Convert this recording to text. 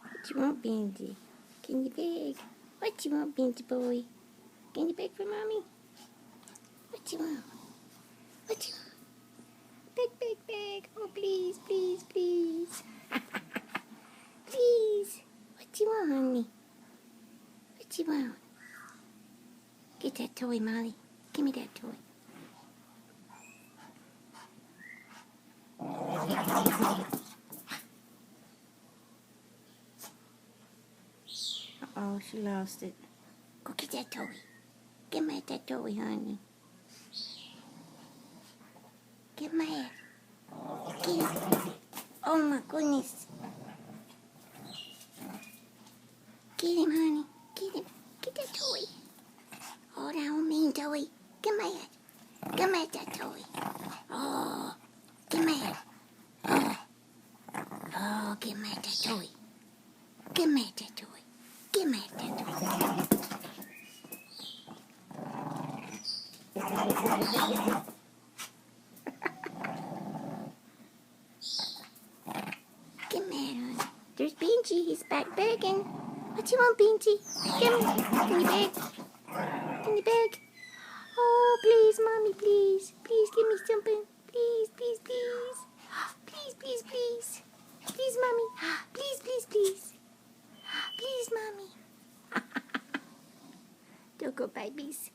What you want, Benji? Candy bag. What you want, Benji boy? Candy bag for mommy? What you want? What you want? Big. Oh, please. Please. What you want, honey? What you want? Get that toy, Molly. Give me that toy. Uh-oh, she lost it. Go get that toy. Get me that toy, honey. Get mad. Get it. Oh my goodness. Get him, honey. Get him. Get that toy. Oh, that old mean toy. Get mad. Get mad that toy. Oh, get mad. Oh, get mad that toy. Get mad that toy. Get mad that toy. Get mad, honey. There's Benji. He's back begging. What you want, Benji? Give me. In your bag. In your bag. Oh, please, Mommy, please. Please give me something. Please. Please, Mommy. Please. Please, Mommy. Don't go, babies.